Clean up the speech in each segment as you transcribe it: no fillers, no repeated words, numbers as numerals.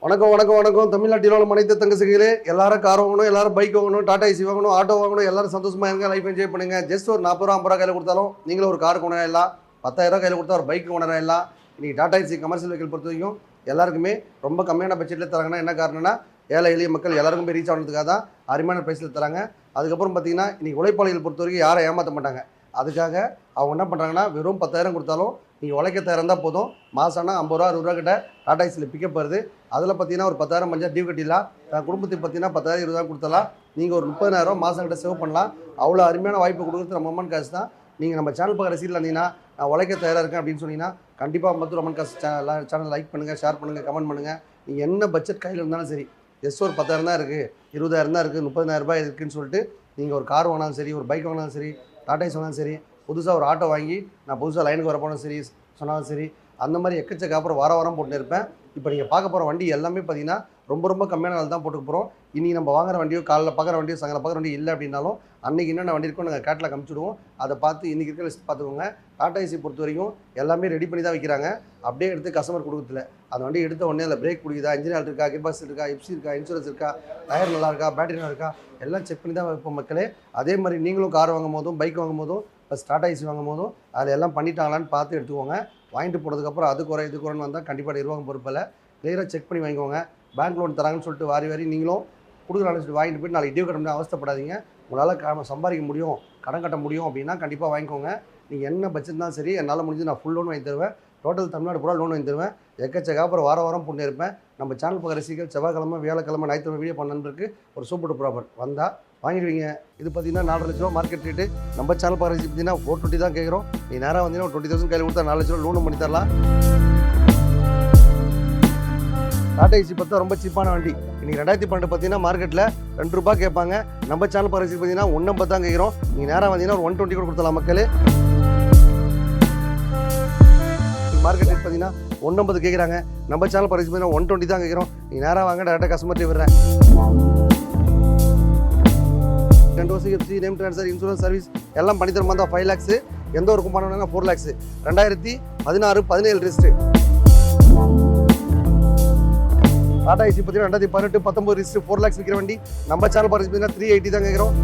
வணக்கம் வணக்கம் வணக்கம். தமிழ்நாட்டில் உள்ள அனைத்து தங்கச்சிகளே, எல்லாரும் கார் வாங்கணும், எல்லாரும் பைக் வாங்கணும், டாடா ஏசி வாங்கணும், ஆட்டோ வாங்கணும், எல்லாரும் சந்தோஷமா இருங்க, லைஃப் என்ஜாய் பண்ணுங்க. ஜஸ்ட் ஒரு 40 ரூபா 50 ரூபா கையில் கொடுத்தாலும் நீங்களும் ஒரு கார் கொண்டாடலாம். 10,000 ரூபா கையில் கொடுத்தா ஒரு பைக் கொண்டாடலாம். இன்னைக்கு டாடா ஏசி கமர்ஷியல் வெஹிக்கிள் பொறுத்த வரைக்கும் எல்லாருக்குமே ரொம்ப கம்மியான பட்ஜெட்டில் தராங்கன்னா என்ன காரணம்னா, ஏழை எளிய மக்கள் எல்லாருக்குமே ரீச் ஆனதுக்காக தான் அருமையான ப்ரைஸில் தராங்க. அதுக்கப்புறம் பார்த்தீங்கன்னா இன்னைக்கு உழைப்பாளிகள் பொறுத்த வரைக்கும் யாரை ஏமாற்ற மாட்டாங்க. அதுக்காக அவங்க என்ன பண்ணுறாங்கன்னா, வெறும் 10,000 கொடுத்தாலும் நீங்கள் உழைக்க தயாரம் தான் போதும். மாதம்னா 50 ரூபா 60 ரூபா கிட்ட டாடா ஏசியில் பிக்கப் வருது. அதில் பார்த்தீங்கன்னா ஒரு 10,000 மஞ்சள் டியூ கட்டிடலாம். குடும்பத்துக்கு பார்த்தீங்கன்னா 10,000 20,000 கொடுத்தலாம். நீங்கள் ஒரு 30,000 மாதம் கிட்ட சேவ் பண்ணலாம். அவ்வளோ அருமையான வாய்ப்பு கொடுக்குறது நம்ம அம்மன் காசு தான். நீங்கள் நம்ம சேனல் பார்க்குற ரசீட்டில் இருந்தீங்கன்னா, நான் உழைக்க தயாராக இருக்கேன் அப்படின்னு சொன்னீங்கன்னா, கண்டிப்பாக மருத்துவ அம்மன் காசு சேனல் லைக் பண்ணுங்கள், ஷேர் பண்ணுங்கள், கமெண்ட் பண்ணுங்கள். நீங்கள் என்ன பட்ஜெட் கையில் இருந்தாலும் சரி, ஜஸ்ட் ஒரு 10,000 தான் இருக்குது, 20,000 தான் இருக்குது, 30,000 ரூபாய் இருக்குதுன்னு சொல்லிட்டு நீங்கள் ஒரு கார் வாங்கினாலும் சரி, ஒரு பைக் வாங்கினாலும் சரி, டாடா ஏசி வாங்கினாலும் சரி, புதுசாக ஒரு ஆட்டோ வாங்கி நான் புதுசாக லைனுக்கு வர போனாலும் சரி சொன்னாலும் சரி, அந்த மாதிரி எக்கச்சக்க அப்புறம் வாரம் போட்டு இருப்பேன். இப்போ நீங்கள் பார்க்க போகிற வண்டி எல்லாமே பார்த்தீங்கன்னா ரொம்ப கம்மியான நாள் தான் போட்டுக்க போகிறோம். இனி நம்ம வாங்குற வண்டியோ, காலைல பார்க்குற வண்டியோ, சாயங்காலம் பார்க்குற வண்டி இல்லை அப்படின்னாலும் அன்றைக்கி என்னென்ன வண்டி இருக்கோ நாங்கள் கேட்டில் காமிச்சிடுவோம். அதை பார்த்து இன்றைக்கி இருக்கிற லிஸ்ட் பார்த்துக்கோங்க. டாடா ஏசி பொறுத்த வரைக்கும் எல்லாமே ரெடி பண்ணி தான் வைக்கிறாங்க. அப்படியே எடுத்து கஸ்டமர் கொடுக்கல. அந்த வண்டி எடுத்த உடனே அதில் பிரேக் பிடிக்குதா, இன்ஜின் ஆயில் இருக்கா, கியர் பாக்ஸ் இருக்கா, எஃப்சி இருக்கா, இன்சூரன்ஸ் இருக்கா, டயர் நல்லா இருக்கா, பேட்டரி நல்லா இருக்கா, எல்லாம் செக் பண்ணி தான் வைப்போம் மக்களே. அதே மாதிரி நீங்களும் கார் வாங்கும் போதும், பைக் வாங்கும் போதும், ப்ளஸ் டாடா ஏசி வாங்கும் போதும் அதில் எல்லாம் பண்ணிட்டாங்களான்னு பார்த்து எடுத்துக்கோங்க. வாங்கிட்டு போனதுக்கப்புறம் அது குறை இது குறைன்னு வந்தால் கண்டிப்பாக நிர்வாகம் பொறுப்பில் கிளியராக செக் பண்ணி வாங்கிக்கோங்க. பேங்க் லோன் தராங்கன்னு சொல்லிட்டு வாரி நீங்களும் கொடுக்குறாங்கன்னு சொல்லிட்டு வாங்கிட்டு போய்ட்டு நாளைக்கு டியூ கட்ட முடியும் அவஸ்தப்படாதீங்க. உங்களால் சம்பாதிக்க முடியும், கடன் கட்ட முடியும் அப்படின்னா கண்டிப்பாக வாங்கிக்கோங்க. நீங்கள் என்ன பட்ஜெட் தான் சரி, என்னால் முடிஞ்சு நான் ஃபுல் லோன் வாங்கி தருவேன். டோட்டல் தமிழ்நாடு பூரா லோன் வாங்கி தருவேன். எக்கச்சக்க அப்புறம் வாரம் போட்டு இருப்பேன். நம்ம சேனல் பார்க்குற ரசிகர்கள் செவ்வாய்க்கிழமை, வியாழக்கிழமை, ஞாயிற்றுக்கிழமை வீடியோ பண்ண நண்பருக்கு ஒரு சூப்பர் ப்ராப்பர் வந்தால் வாங்கிடுவீங்க. இது பார்த்தீங்கன்னா 4 லட்ச ரூபா மார்க்கெட் ரேட்டு. நம்ம சேனல் பார்க்குற பார்த்தீங்கன்னா 420 தான் கேட்குறோம். நீ நேராக வந்தீங்கன்னா ஒரு 20,000 கையில் கொடுத்தா 4 லட்ச ரூபா லோனும் பண்ணி தரலாம். டாடா ஏசி பார்த்தா ரொம்ப சீப்பான வண்டி. இன்றைக்கி 2012 பார்த்தீங்கன்னா மார்க்கெட்டில் 2 ரூபா கேட்பாங்க. நம்ம சேனல் பார்க்குற பார்த்தீங்கன்னா 150 தான் கேட்குறோம். நீங்கள் நேராக வந்தீங்கன்னா ஒரு 120 கூட கொடுத்தலாம் மக்கள். மார்க்கெட் ரேட் பார்த்தீங்கன்னா 150 கேட்குறாங்க. நம்ம சேனல் பார்க்குற பார்த்தீங்கன்னா 120 தான் கேட்குறோம். நீங்கள் நேராக வாங்க, டேரெக்டாக கஸ்டமர்கிட்ட விடுறேன். 2 வருஷம் FC, name transfer, insurance service எல்லாம் பண்ணி தர மாதிரி தான் 5 lakhs. எந்த ஒரு கும்பானா 4 lakhs. 2016 17 ரிஜிஸ்ட்ரு. டாடா ஏசி பார்த்தீங்கன்னா 2018 19 ரிஜிஸ்ட்ரு 4 lakhs விற்கிற வண்டி. நம்ம சேனல் பார்த்து பார்த்தீங்கன்னா 380 தான் கேட்குறோம்.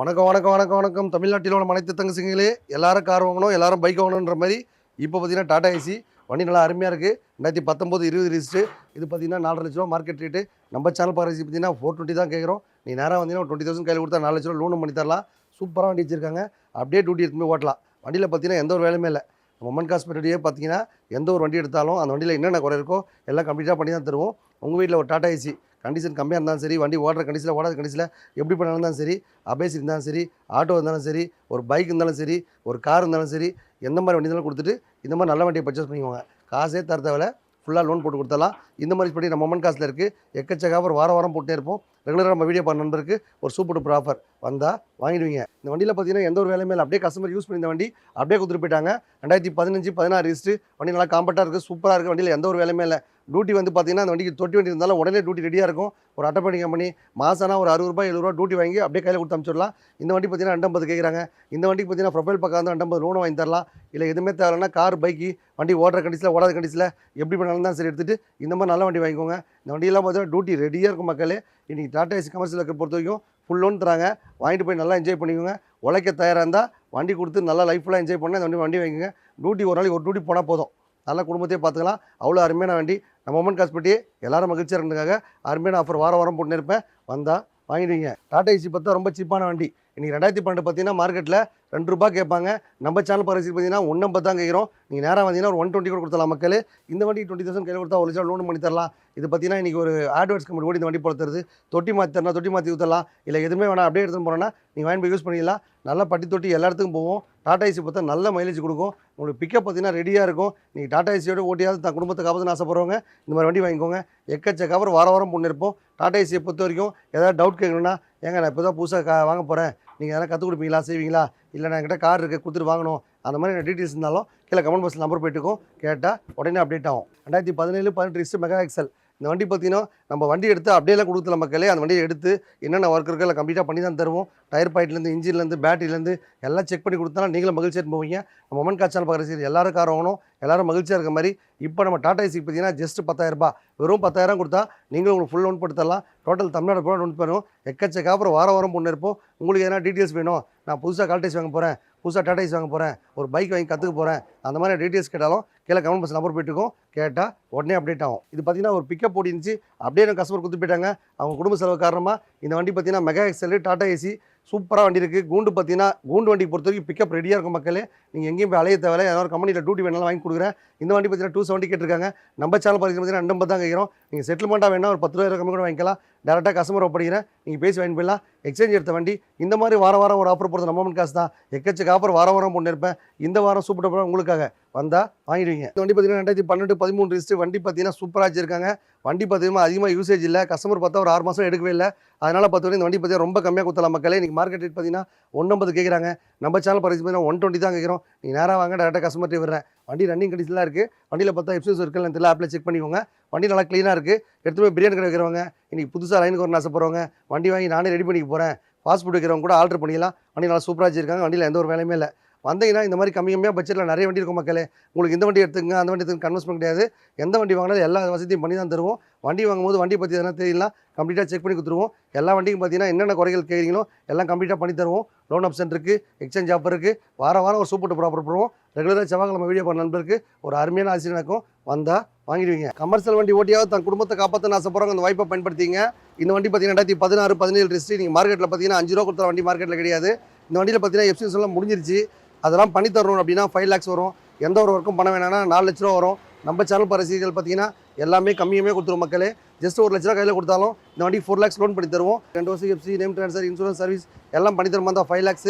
வணக்கம் வணக்கம் வணக்கம் வணக்கம். தமிழ்நாட்டில் உள்ள அனைத்து தங்கச்சிங்களே, எல்லாரும் கார் வாங்கணும், எல்லாரும் பைக் வாங்கணுன்ற மாதிரி இப்போ பார்த்தீங்கன்னா டாடா ஏசி வண்டி நல்லா அருமையாக இருக்குது. 2019 20 ரிஜிஸ்ட்ரு. இது பார்த்தீங்கன்னா 4 லட்ச ரூபா மார்க்கெட் ரேட்டு. நம்ம சேனல் பார்க்குற ஏசி பார்த்தீங்கன்னா 420 தான் கேட்குறோம். நீ நேராக வந்தீங்கன்னா ஒரு 20,000 கையில் கொடுத்தா 4 லட்ச ரூபா லோனும் பண்ணி தரலாம். சூப்பராக வண்டி வச்சிருக்காங்க. அப்படியே டியூட்டி எடுத்துமே ஓட்டலாம். வண்டியில் பார்த்தீங்கன்னா எந்த ஒரு வேலையுமே இல்லை. நம்ம அம்மன் காஸ்மெட்டியே பார்த்தீங்கன்னா எந்த ஒரு வண்டி எடுத்தாலும் அந்த வண்டியில் என்னென்ன குறை இருக்கோ எல்லாம் கம்ப்ளீட்டாக பண்ணி தான் தருவோம். உங்கள் வீட்டில் ஒரு டாடா ஏசி கண்டிஷன் கம்மியாக இருந்தாலும் சரி, வண்டி ஓடுற கண்டிஷனில் ஓடாத கண்டிஷனில் எப்படி பண்ணாலும் இருந்தாலும் சரி, அபேசி இருந்தாலும் சரி, ஆட்டோ இருந்தாலும் சரி, ஒரு பைக் இருந்தாலும் சரி, ஒரு கார் இருந்தாலும் சரி, எந்த மாதிரி வண்டி இருந்தாலும் கொடுத்துட்டு இந்த மாதிரி நல்ல வண்டியை பர்ச்சேஸ் பண்ணிக்குவாங்க. காசே தர தேவையில்ல, ஃபுல்லாக லோன் போட்டு கொடுத்தலாம். இந்த மாதிரி படி நம்ம அம்மன் காசில் இருக்குது. எக்கச்சக்க ஆஃபர் வாரம் போட்டே இருப்போம். ரெகுலராக நம்ம வீடியோ பண்ண நண்பருக்கு ஒரு சூப்பர் டூப்பர் ஆஃபர் வந்தால் வாங்கிடுவீங்க. இந்த வண்டியில் பார்த்தீங்கன்னா எந்த ஒரு வேலையுமே இல்லை. அப்படியே கஸ்டமர் யூஸ் பண்ணி இந்த வண்டி அப்படியே கொடுத்துட்டு போயிட்டாங்க. 2015 16 ரிஜிஸ்ட்ரு. வண்டி நல்லா காம்பேக்டாக இருக்குது, சூப்பராக இருக்குது. வண்டியில் எந்த ஒரு வேலையுமே இல்லை. டியூட்டி வந்து பார்த்தீங்கன்னா அந்த வண்டிக்கு தொட்டி வண்டி இருந்தாலும் உடனே டியூட்டி ரெடியாக இருக்கும். ஒரு அட்டைப்படி கம்பெனி மாதம்னா ஒரு 60 ரூபாய் 70 ரூபா டியூட்டி வாங்கி அப்படியே கையில் கொடுத்து அனுப்பிச்சிடலாம். இந்த வண்டி பார்த்தீங்கன்னா 250 கேட்குறாங்க. இந்த வண்டிக்கு பார்த்தீங்கன்னா ப்ரொஃபைல் பக்கம் வந்து 250 லோன் வாங்கி தரலாம். இல்லை எதுவுமே தேவைன்னா கார் பைக்கு வண்டி ஓடுற கண்டிஷனில் ஓடாத கண்டிஷனில் எப்படி பண்ணாலும் தான் சரி எடுத்துகிட்டு இந்த மாதிரி நல்ல வண்டி வாங்கிக்கோங்க. இந்த வண்டியெல்லாம் பார்த்தீங்கன்னா டியூட்டி ரெடியாக இருக்கும் மக்களே. இன்றைக்கி டாடா ஏசி கமர்ஷியல் பொறுத்த வரைக்கும் ஃபுல் லோன் தராங்க. வாங்கிட்டு போய் நல்லா என்ஜாய் பண்ணிக்கோங்க. உழைக்க தயாராக இருந்தால் வண்டி கொடுத்து நல்லா லைஃப்லாம் என்ஜாய் பண்ணால் இந்த வண்டி வாங்கிக்கோங்க. டியூட்டி ஒரு நாளைக்கு ஒரு டியூட்டி போனால் போதும், நல்லா குடும்பத்தையே பார்த்துக்கலாம். அவ்வளோ அருமையான வண்டி. நம்ம அம்மன் காஸ்மெட்டியே எல்லாரும் மகிழ்ச்சியாக இருக்கிறதுக்காக அருமையான ஆஃபர் வாரம் போட்டு இருப்பேன். வந்தால் வாங்கிடுவீங்க. டாடா ஏசி பார்த்தா ரொம்ப சீப்பான வண்டி. இன்றைக்கி 2012 பார்த்தீங்கன்னா மார்க்கெட்டில் 2 ரூபா கேட்பாங்க. நம்ம சேனல் பார்க்குற பார்த்தீங்கன்னா 150 தான் கேட்குறோம். நீங்கள் நேராக வந்தீங்கன்னா ஒரு 120 கூட கொடுத்தலாம் மக்கள். இந்த வண்டி 20,000 கையில் கொடுத்தா 1 லட்சம் லோன் பண்ணி தரலாம். இது பார்த்தீங்கன்னா இன்றைக்கி ஒரு ஆட்வர்ட்ஸ் கம்பெனி ஓடி இந்த வண்டி போல தருது. தொட்டி மாற்றி தரலாம், தொட்டி மாற்றி ஊற்றலாம். இல்லை எதுவுமே வேணாம் அப்படியே எடுத்துன்னு போனோன்னா நீங்கள் வாங்கி போய் யூஸ் பண்ணிடலாம். நல்லா பட்டி தொட்டி எல்லா இடத்துக்கும் போவோம். டாடா ஏசி பார்த்தா நல்ல மைலேஜ் கொடுக்கும். உங்களுக்கு பிக்கப் பார்த்தீங்கன்னா ரெடியாக இருக்கும். நீங்கள் டாடா ஏசியோட ஓட்டியாவது தான் குடும்பத்தை காப்பாற்றுன்னு ஆசைப்படுறவங்க இந்த மாதிரி வண்டி வாங்கிக்கோங்க. எக்கச்சக்க அப்புறம் வாரம் பொண்ணு இருப்போம். டாடா ஏசியை பொறுத்த வரைக்கும் ஏதாவது டவுட் கேட்கணுன்னா, ஏங்க நான் இப்போ தான் புதுசாக வாங்க போகிறேன், நீங்கள் எதனா கற்றுக் கொடுப்பீங்களா, செய்வீங்களா, இல்லை நான் என்கிட்ட கார் இருக்குது கொடுத்துட்டு வாங்கணும் அந்த மாதிரி டீட்டெயில்ஸ் இருந்தாலும் கீழே கமெண்ட் பாக்ஸில் நம்பர் போயிட்டுருக்கோம், கேட்டால் உடனே அப்டேட் ஆகும். 2017-18 மெகா எக்ஸல் இந்த வண்டி பார்த்தீங்கன்னா நம்ம வண்டி எடுத்து அப்படியெல்லாம் கொடுத்துல மக்களே. அந்த வண்டியை எடுத்து என்னென்ன ஒர்க் இருக்கோ எல்லாம் கம்ப்ளீட்டாக பண்ணி தான் தருவோம். டயர் பாயிண்ட்லேருந்து இன்ஜின்லேருந்து பேட்டரியிலேருந்து எல்லாம் செக் பண்ணி கொடுத்தாலும் நீங்களும் மகிழ்ச்சியாக போவீங்க. நம்ம மொமெண்ட் காட்சால் பார்க்குற எல்லாரும் கார் வாங்கணும், எல்லாரும் மகிழ்ச்சியாக இருக்க மாதிரி. இப்போ நம்ம டாடா ஏசி பார்த்தீங்கன்னா ஜஸ்ட் 10,000 வெறும் 10,000 கொடுத்தா நீங்களும் உங்களுக்கு ஃபுல் லோன் போட்டு தரலாம். டோட்டல் தமிழ்நாடு பூரா லோன் பண்ணுவோம். எக்கச்சக்க அப்புறம் வாரம் பொண்ணு இருப்போம். உங்களுக்கு எதனா டீட்டெயில்ஸ் வேணும், நான் புதுசாக கால்டேஸ் வாங்க போகிறேன், புதுசாக டாடா ஏசி வாங்க போகிறேன், ஒரு பைக் வாங்கி கற்றுக்க போகிறேன், அந்த மாதிரி டீட்டெயில்ஸ் கேட்டாலும் கீழே கமெண்ட் பாக்ஸ் நம்பர் போயிட்டுருக்கோம், கேட்டால் உடனே அப்டேட் ஆகும். இது பார்த்தீங்கன்னா ஒரு பிக்கப் ஓடிச்சு, அப்படியே நம்ம கஸ்டமர் கொடுத்து போயிட்டாங்க. அவங்க குடும்ப செலவு காரணமாக இந்த வண்டி பார்த்தீங்கன்னா மெகா எக்ஸல் டாடா ஏசி சூப்பராக வண்டி இருக்குது. கூண்டு பார்த்தீங்கன்னா கூண்டு வண்டிக்கு பொறுத்த வரைக்கும் பிக்கப் ரெடியாக இருக்கும் மக்களே. நீங்கள் எங்கேயும் போய் அலைய தேவையில்லை. ஏதாவது ஒரு கம்பெனியில் டியூட்டி வேணாலும் வாங்கி கொடுக்குறேன். இந்த வண்டி பார்த்தீங்கன்னா 270 கேட்டிருக்காங்க. நம்ம சேனல் பார்த்தீங்கன்னா 250 தான் கேட்குறோம். நீங்கள் செட்டில்மெண்ட்டாக வேணால் ஒரு 10,000 கம்மி கூட வாங்கிக்கலாம். டேரெக்டாக கஸ்டமர் ஒப்படைக்கிறேன், நீங்கள் பேசி வாங்கி போயிடலாம். எக்ஸ்சேஞ்ச் எடுத்த வண்டி இந்த மாதிரி வாரம் ஒரு ஆஃபர் போடுறது நம்ம காசு தான். எக்கச்சக்க ஆஃபர் வாரம் போட்டு இருப்பேன். இந்த வாரம் சூப்பர் டூப்பராக உங்களுக்காக வந்தால் வாங்கிடுவீங்க. இந்த வண்டி பார்த்தீங்கன்னா 2012-13 ரிஜிஸ்டர் வண்டி பார்த்தீங்கன்னா சூப்பராக வச்சிருக்காங்க. வண்டி பார்த்தீங்கன்னா அதிகமாக யூசேஜ் இல்லை. கஸ்டமர் பார்த்தா ஒரு 6 மாதம் எடுக்கவே இல்லை. அதனால் பார்த்தீங்கன்னா இந்த வண்டி பார்த்தீங்கன்னா ரொம்ப கம்மியாக கொடுத்தலாம் மக்களே. இன்றைக்கி மார்க்கெட் ரேட் பார்த்தீங்கன்னா 150 கேட்குறாங்க. நம்ம சேனல் பரிசு பார்த்தீங்கன்னா 120 தான் கேட்குறோம். நீங்கள் நேராக வாங்க, டேரெக்டாக கஸ்டமர்ட்டே விடுறேன். வண்டி ரன்னிங் கண்டிஷன்லாம் இருக்குது. வண்டியில் பார்த்தா எஃப்சிஎஸ் இருக்குன்னு தெரியல, ஆப்பில் செக் பண்ணிக்கோங்க. வண்டி நல்லா க்ளீனாக இருக்குது. எடுத்து போய் பிரியாணி கடை வைக்கிறவங்க, இன்றைக்கி புதுசாக லைனுக்கு வரணும் ஆசைப்படுறவங்க, வண்டி வாங்கி நானே ரெடி பண்ணிக்க போகிறேன், ஃபாஸ்ட் ஃபுட் வைக்கிறவங்க கூட ஆர்டர் பண்ணிக்கலாம். வண்டி நல்லா சூப்பராக வச்சிருக்காங்க. வண்டியில் எந்த ஒரு வேலையுமே இல்லை. வந்தீங்கன்னா இந்த மாதிரி கம்மியாக பட்ஜெட்டில் நிறைய வண்டி இருக்கும் மக்களே. உங்களுக்கு இந்த வண்டி எடுத்துங்க, அந்த வண்டி எடுத்துங்க கன்வென்ஸ் பண்ண கிடையாது. எந்த வண்டி வாங்கினாலும் எல்லா வசதியும் பண்ணி தான் தருவோம். வண்டி வாங்கும்போது வண்டி பற்றி எதனா தெரியலாம், கம்ப்ளீட்டாக செக் பண்ணி கொடுத்துருவோம். எல்லா வண்டிக்கும் பார்த்தீங்கன்னா என்னென்ன குறைகள் கேட்குறீங்களோ எல்லாம் கம்ப்ளீட்டாக பண்ணி தருவோம். லோன் ஆப்ஷன் இருக்குது, எக்ஸ்சேஞ்ச் ஆஃபர் இருக்குது. வாரம் ஒரு சூப்பர் ப்ராப்பர் பண்ணுவோம். ரெகுலராக செவ்வாய்க்கிழமை வீடியோ பண்ண நண்பருக்கு ஒரு அருமையான ஆசை நடக்கும். வந்தால் வாங்கிடுவீங்க. கமர்ஷியல் வண்டி ஓட்டியாவது தன் குடும்பத்தை காப்பாற்றணும் ஆசைப்படுறவங்க அந்த வாய்ப்பை பயன்படுத்திங்க. இந்த வண்டி பார்த்தீங்கன்னா 2016-17 ரிஜிஸ்ட்ரி. நீங்கள் மார்க்கெட்டில் பார்த்தீங்கன்னா 5 ரூபா கொடுத்த வண்டி மார்க்கெட்டில் கிடையாது. இந்த வண்டியில் பார்த்தீங்கன்னா எஃப்சிஎஸ் எல்லாம் முடிஞ்சிருச்சு. அதெல்லாம் பண்ணி தரணும் அப்படின்னா 5 lakhs வரும். எந்த ஒரு ஒர்க்கும் பண்ண வேணாம்னா 4 லட்ச ரூபா வரும். நம்ம சேனல் ரசீதுகள் பார்த்தீங்கன்னா எல்லாமே கம்மியுமே கொடுத்துருவோம் மக்களே. ஜஸ்ட் 1 லட்ச ரூபா கையில் கொடுத்தாலும் இந்த வண்டி 4 lakhs லோன் பண்ணி தருவோம். 2 வருஷம் FC, name transfer, insurance service எல்லாம் பண்ணி தருமா தான் 5 lakhs.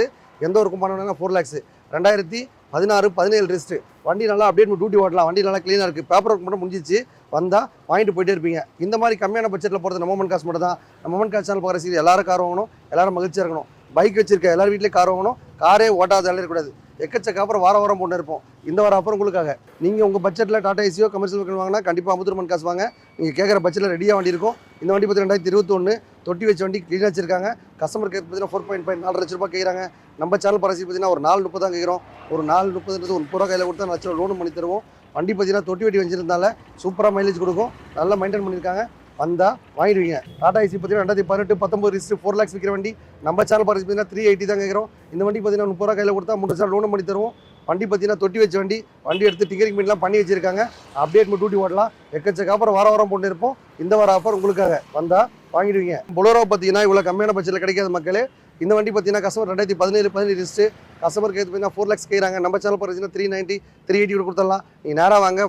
எந்த ஒர்க்கும் பண்ண வேணாம்னா 4 lakhs. 2016-17 ரிஜிஸ்ட்ரு. வண்டி நல்லா அப்டேட் டியூட்டி ஓட்டலாம். வண்டி நல்லா க்ளீனாக இருக்குது. பேப்பர் ஒர்க் மட்டும் முடிஞ்சிச்சு. வந்தால் வாங்கிட்டு போயிட்டே இருப்பீங்க. இந்த மாதிரி கம்மியான பட்ஜெட்டில் போகிறது நம்ம மொமெண்ட் காசு மட்டும் தான். நம்ம மொமெண்ட் காசு சேனல் பார்க்குற சீரியல் எல்லாரும் கார் வாங்கணும், எல்லாரும் மகிழ்ச்சியாக இருக்கணும். பைக் வச்சிருக்க எல்லாரும் வீட்லேயும் கார் வாங்கணும். காரே ஓட்டாத இருக்கக்கூடாது. எக்கச்சக்க அப்புறம் வாரம் போட்டு இருப்போம். இந்த வாரம் அப்புறம் உங்களுக்காக நீங்கள் உங்கள் பட்ஜெட்டில் டாடா ஏசியோ கமர்ஷியல் வெஹிக்கிள் வாங்கினா கண்டிப்பாக அமுத்துரமன் காசு வாங்க. நீங்கள் கேட்குற பட்ஜெட்டில் ரெடியாக வண்டி இருக்கும். இந்த வண்டி பார்த்தீங்கன்னா 2021 தொட்டி வச்ச வண்டி க்ளீனாக வச்சிருக்காங்க. கஸ்டமர் கேட்க பார்த்தீங்கன்னா 4.5 4 லட்ச ரூபா கேட்குறாங்க. நம்ம சேனல் பரசி பார்த்தீங்கன்னா ஒரு 4.30 தான் கேட்குறோம். ஒரு 4.30 ஒரு 30 ரூபா கையில் கொடுத்தா 1 லட்ச ரூபா லோன் பண்ணி தருவோம். வண்டி பார்த்தீங்கன்னா தொட்டி வட்டி வச்சிருந்தால சூப்பராக மைலேஜ் கொடுக்கும். நல்லா மெயின்டைன் பண்ணியிருக்காங்க. வந்தால் வாங்கிடுவீங்க. டாடா ஏசி பார்த்தீங்கன்னா 2018-19 ரிஜிஸ்ட்ரு 4 lakhs விற்கிற வண்டி. நம்ம சேனல் பரிசு பார்த்தீங்கன்னா 380 தான் கேட்குறோம். இந்த வண்டி பார்த்தீங்கன்னா 30 ரூபா கையில் கொடுத்தா 3 லட்சம் லோன் பண்ணி தருவோம். வண்டி பார்த்தீங்கன்னா தொட்டி வச்ச வண்டி. வண்டி எடுத்து டிக்கெட்டிங் பண்ணிலாம் பண்ணி வச்சிருக்காங்க. அப்டேட் டியூட்டி ஓட்டலாம். எக்கச்சக்க ஆஃபர் வாரம் போட்டு இருப்போம். இந்த வார ஆஃபர் உங்களுக்காக வந்தால் வாங்கிடுவீங்க. பொலோரோ பார்த்தீங்கன்னா இவ்வளோ கம்மியான பட்ஜெட்டில் கிடைக்காது மக்களே. இந்த வண்டி பார்த்தீங்கன்னா கஸ்டமர் 2017-18 ரிஜிஸ்ட்ரு. கஸ்டமருக்கு பார்த்தீங்கன்னா 4 lakhs கேட்குறாங்க. நம்ம சேனல் பார்த்தீங்கன்னா 390 380 கொடுத்துடலாம். நீங்கள் நேராக வாங்க,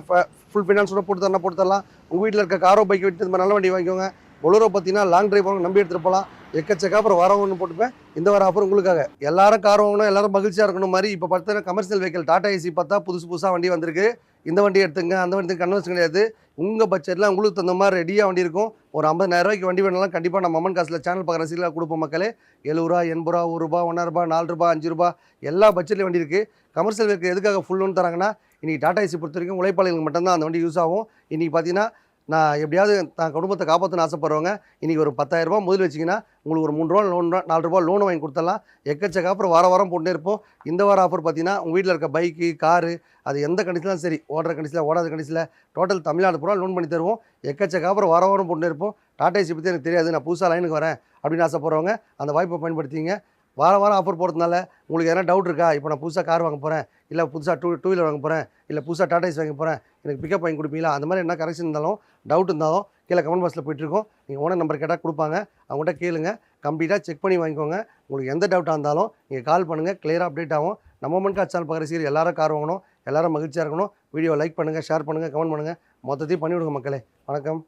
ஃபுல் ஃபினான்ஸோட போட்டு தரலாம். உங்கள் வீட்டில் இருக்க காரோ பைக் விட்டு இந்த மாதிரி நல்ல வண்டி வாங்கிக்கோங்க. பொலோரோ பார்த்தீங்கன்னா லாங் டிரைவ் போகணும், நம்பி எடுத்துகிட்டு போகலாம். எக்கச்சக்க அப்புறம் வாரம் ஒன்று போட்டுப்பேன். இந்த வாரம் அப்புறம் உங்களுக்காக எல்லாரும் கார் வாங்கணும், எல்லாரும் மகிழ்ச்சியாக இருக்கணும் மாதிரி. இப்போ பார்த்தீங்கன்னா கமர்ஷியல் வெஹிக்கிள் டாடா ஏசி பார்த்தா புதுசாக வண்டி வந்திருக்கு. இந்த வண்டி எடுத்துங்க, அந்த வண்டி கன்வென்ஸ் கிடையாது. உங்கள் பட்ஜெட்டில் உங்களுக்கு தகுந்த மாதிரி ரெடியாக வண்டி இருக்கும். ஒரு 50,000 ரூபாய்க்கு வண்டி வேணாலும் கண்டிப்பாக நம்ம அம்மன் காசில் சேனல் பார்க்குற ரசீலாக கொடுப்போம் மக்களே. 70 ரூபா, 80 ரூபா, 1 ரூபா, 1.5 ரூபா, 4 ரூபா, 5 ரூபா எல்லா பட்ஜெட்லேயும் வண்டி இருக்குது. கமர்ஷியல் வெஹிக்கிள் எதுக்காக ஃபுல் லோன் தராங்கன்னா, இன்றைக்கி டாடா ஏசி பொறுத்த வரைக்கும் உழைப்பாளிகளுக்கு மட்டும்தான் அந்த வண்டி யூஸ் ஆகும். இன்றைக்கி பார்த்தீங்கன்னா நான் எப்படியாவது தான் குடும்பத்தை காப்பாற்றணும்னு ஆசைப்படுறவங்க இன்றைக்கி ஒரு 10,000 ரூபா முதல் வச்சிங்கன்னா உங்களுக்கு ஒரு 3 ரூபா லோன், 4 ரூபா லோன் வாங்கி கொடுத்துடலாம். எக்கச்சக்க அப்புறம் வாரம் போட்டுட்டே இருப்போம். இந்த வாரம் ஆஃபர் பார்த்தீங்கன்னா உங்கள் வீட்டில் இருக்க பைக்கு, காரு அது எந்த கண்டிஷன்லாம் சரி, ஓடுற கண்டிஷனில், ஓடாத கண்டிஷனில் டோட்டல் தமிழ்நாடு பூரா லோன் பண்ணி தருவோம். எக்கச்சக்க அப்புறம் வாரம் போட்டுட்டே இருப்போம். டாடா ஏசி பற்றி எனக்கு தெரியாது, நான் புதுசாக லைனுக்கு வரேன் அப்படின்னு ஆசைப்படுறவங்க அந்த வாய்ப்பை பயன்படுத்திங்க. வாரம் ஆஃபர் போடுறதுனால உங்களுக்கு எதனா டவுட் இருக்கா? இப்போ நான் புதுசாக கார் வாங்க போகிறேன், இல்லை புதுசாக டூ வீலர் வாங்க போகிறேன், இல்லை புதுசாக டாடா ஏசி வாங்க போகிறேன், எனக்கு பிக்கப் வாங்கி கொடுப்பீங்களா? அந்த மாதிரி என்ன கரெக்ஷன் இருந்தாலும் டவுட் இருந்தாலும் கீழே கமெண்ட் பாக்ஸில் போயிட்டுருக்கோம். நீங்கள் ஓனர் நம்பர் கேட்டால் கொடுப்பாங்க. அவங்கள்ட்ட கேளுங்க, கம்ப்ளீட்டாக செக் பண்ணி வாங்கிக்கோங்க. உங்களுக்கு எந்த டவுட்டாக இருந்தாலும் நீங்கள் கால் பண்ணுங்கள், கிளியராக அப்டேட் ஆகும். நம்ம மொமெண்ட் கார் சேனல் பார்க்குற சீரியல் எல்லாரும் கார் வாங்கணும், எல்லாரும் மகிழ்ச்சியாக இருக்கணும். வீடியோ லைக் பண்ணுங்கள், ஷேர் பண்ணுங்கள், கமெண்ட் பண்ணுங்கள், மொத்தத்தையும் பண்ணிவிடுங்க மக்களே. வணக்கம்.